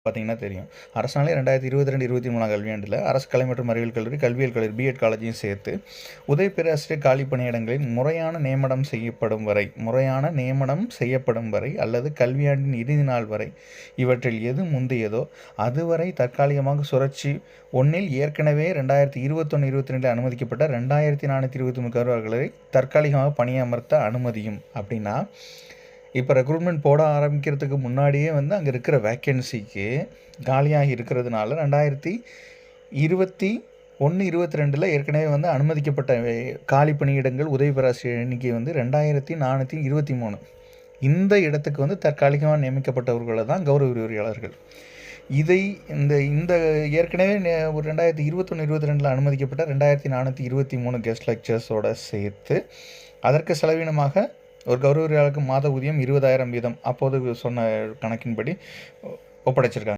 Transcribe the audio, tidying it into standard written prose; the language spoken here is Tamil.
பார்த்தீங்கன்னா தெரியும். அரசாணை 2022-23 கல்வியாண்டில் அரசு கலை மற்றும் அறிவியல் கல்லூரி, கல்வியியல் கல்லூரி பிஎட் காலேஜையும் சேர்த்து உதவி பேராசிரியர் காலி பணியிடங்களில் முறையான நியமனம் செய்யப்படும் வரை அல்லது கல்வியாண்டின் இறுதி நாள் வரை இவற்றில் எது முந்தையதோ அதுவரை தற்காலிகமாக சுழற்சி 1 ஏற்கனவே 2021-22 அனுமதிக்கப்பட்ட 2423 கருவர்களை தற்காலிகமாக பணியமர்த்த அனுமதியும். அப்படின்னா இப்போ ரெக்ரூட்மெண்ட் போட ஆரம்பிக்கிறதுக்கு முன்னாடியே அங்கே இருக்கிற வேக்கன்சிக்கு காலியாகி இருக்கிறதுனால 2021-22 ஏற்கனவே அனுமதிக்கப்பட்ட காலி பணியிடங்கள் உதவி பேராசிரியர் எண்ணிக்கை 2423. இந்த இடத்துக்கு தற்காலிகமாக நியமிக்கப்பட்டவர்களை தான் கௌரவ விரிவுரையாளர்கள். இதை இந்த ஏற்கனவே ஒரு 2021-22 அனுமதிக்கப்பட்ட 2423 கெஸ்ட் லெக்சர்ஸோடு சேர்த்து அதற்கு செலவினமாக ஒரு கௌரவ விரிவுரையாளருக்கு மாத ஊதியம் 20,000 வீதம் அப்போது சொன்ன கணக்கின்படி ஒப்படைச்சிருக்காங்க.